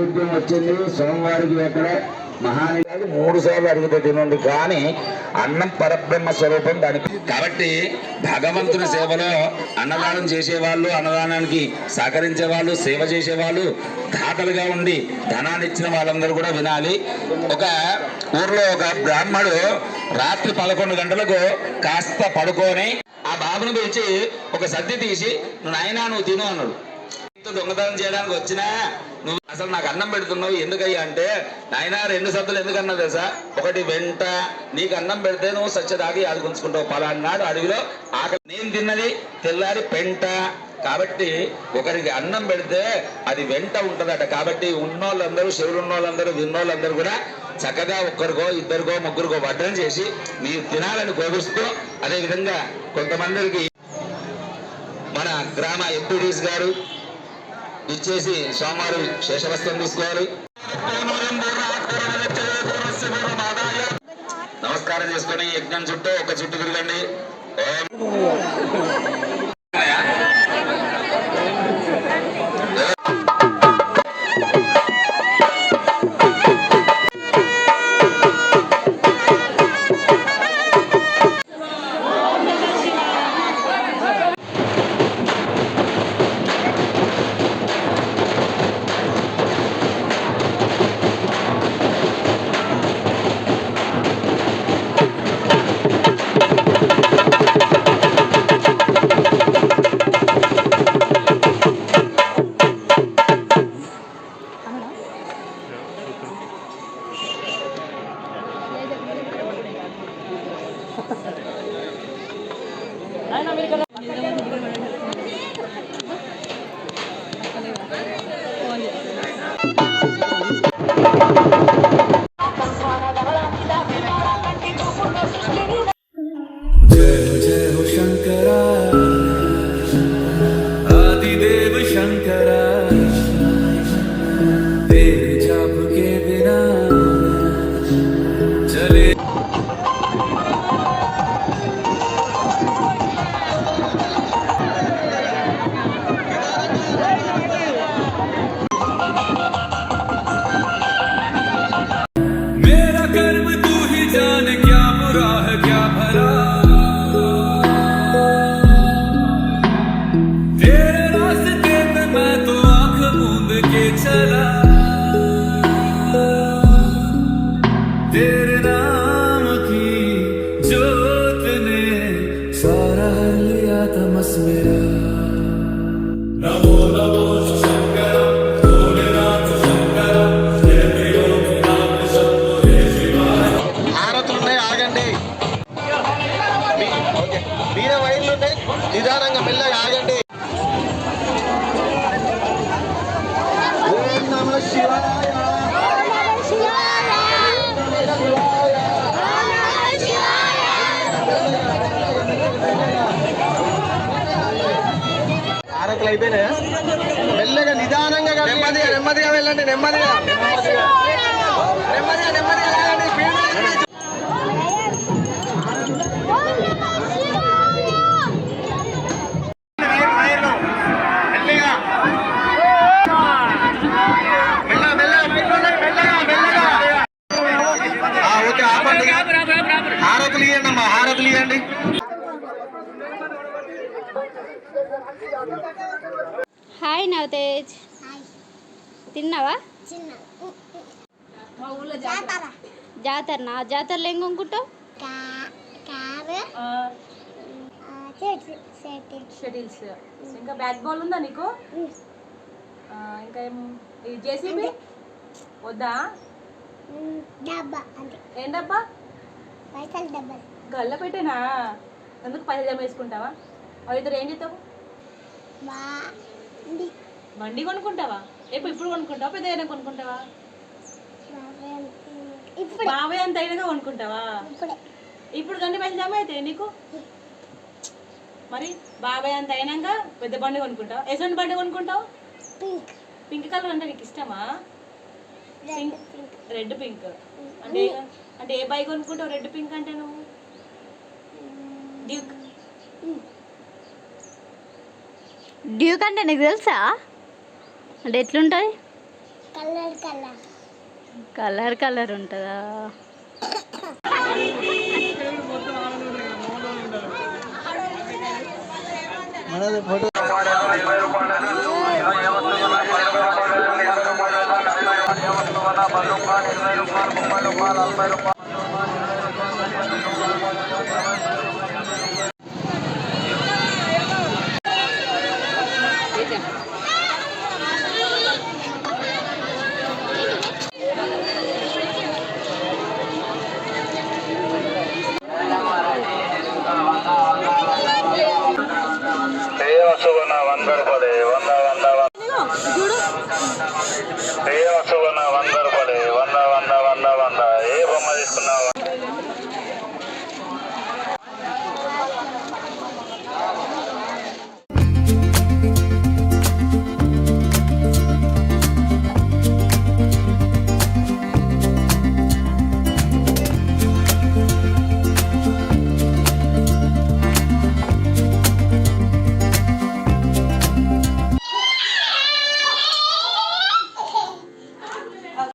నైవేద్యం వచ్చింది సోమవారికి ఎక్కడ మహానిలాలు 3 సార్లు అడిగితే తినండి, కానీ అన్నం పరబ్రహ్మ స్వరూపం దానికి. కాబట్టి భగవంతుని సేవలో అన్నదానం చేసేవాళ్ళు, అన్నదానానికి సహకరించే వాళ్ళు, సేవ చేసేవాళ్ళు, దాతలుగా ఉండి ధనాన్ని ఇచ్చిన వాళ్ళందరూ కూడా వినాలి. ఒక ఊర్లో ఒక బ్రాహ్మడు రాత్రి 11 గంటలకు కాస్త పడుకొని ఆ బాబును పిలిచి ఒక సద్ది తీసి, నాయనా నువ్వు తిను అన్నాడు. దొంగతనం చేయడానికి వచ్చినా నువ్వు అసలు నాకు అన్నం పెడుతున్నావు ఎందుకయ్యా అంటే, నాయన 2 సద్దులు ఎందుకన్నా తెలుసా, ఒకటి వెంట నీకు అన్నం పెడితే నువ్వు సత్యదాగి ఆదుకుంచుకుంటావు, పలానాడు అడవిలో ఆకలి, నేను తిన్నది తెల్లారి పెంట, కాబట్టి ఒకరికి అన్నం పెడితే అది వెంట ఉంటుందట. కాబట్టి ఉన్నోళ్ళందరూ, శివులున్నోళ్ళందరూ, విన్నోళ్ళందరూ కూడా చక్కగా ఒక్కరికో ఇద్దరికో ముగ్గురికో వడ్డన చేసి మీరు తినాలని కోరుస్తూ, అదేవిధంగా కొంతమందికి మన గ్రామ ఎంపీడీస్ గారు ఇచ్చేసి సోమవారం శేషవస్త్రం తీసుకోవాలి. నమస్కారం చేసుకొని యజ్ఞం చుట్టూ ఒక చుట్టూ తిరగండి. నిదానంగా మెల్లగా ఆగండి. ఓం నమః శివాయ. ఆరకులు అయిపోయినాయా? మెల్లగా నిదానంగా నెమ్మదిగా నెమ్మదిగా వెళ్ళండి. నెమ్మదిగా నెమ్మదిగా నెమ్మదిగా నెమ్మదిగా వెళ్ళండి. హారతులు ఇవ్వండి అమ్మా, హారతులు ఇవ్వండి. హాయ్ నవతేజ్, తిన్నావా? జాతరనా? జాతరలో ఏం కొనుక్కుంటావు? షటిల్స్, ఇంకా బ్యాట్ బాల్ ఉందా నీకు? ఇంకా జేసీబీ వద్దా? ఏం డబ్బా? గల్ల పెట్టేనా? అందుకు పైసలు జమ వేసుకుంటావా? ఇద్దరు ఏం చేస్తావు? బండి కొనుక్కుంటావా? ఇప్పుడు కొనుక్కుంటావా? పెద్ద అయినా కొనుక్కుంటావా? బాబాయ్ అంత అయినాగా కొనుక్కుంటావా? ఇప్పుడు కంటే పైసలు జమ అవుతాయి నీకు. మరి బాబాయ్ అంత అయినాక పెద్ద బండి కొనుక్కుంటావు. ఎటువంటి బండి కొనుక్కుంటావు? పింక్ కలర్ అంటే నీకు ఇష్టమా? రెడ్ పింక్ అంటే అంటే ఏ బైక్ కొనుక్కుంటావు రెడ్ పింక్ అంటే నువ్వు? డ్యూక్. డ్యూక్ అంటే నీకు తెలుసా? అంటే ఎట్లుంటుంది? కలర్ కలర్ ఉంటుందా? మనది ఫోటో చూడు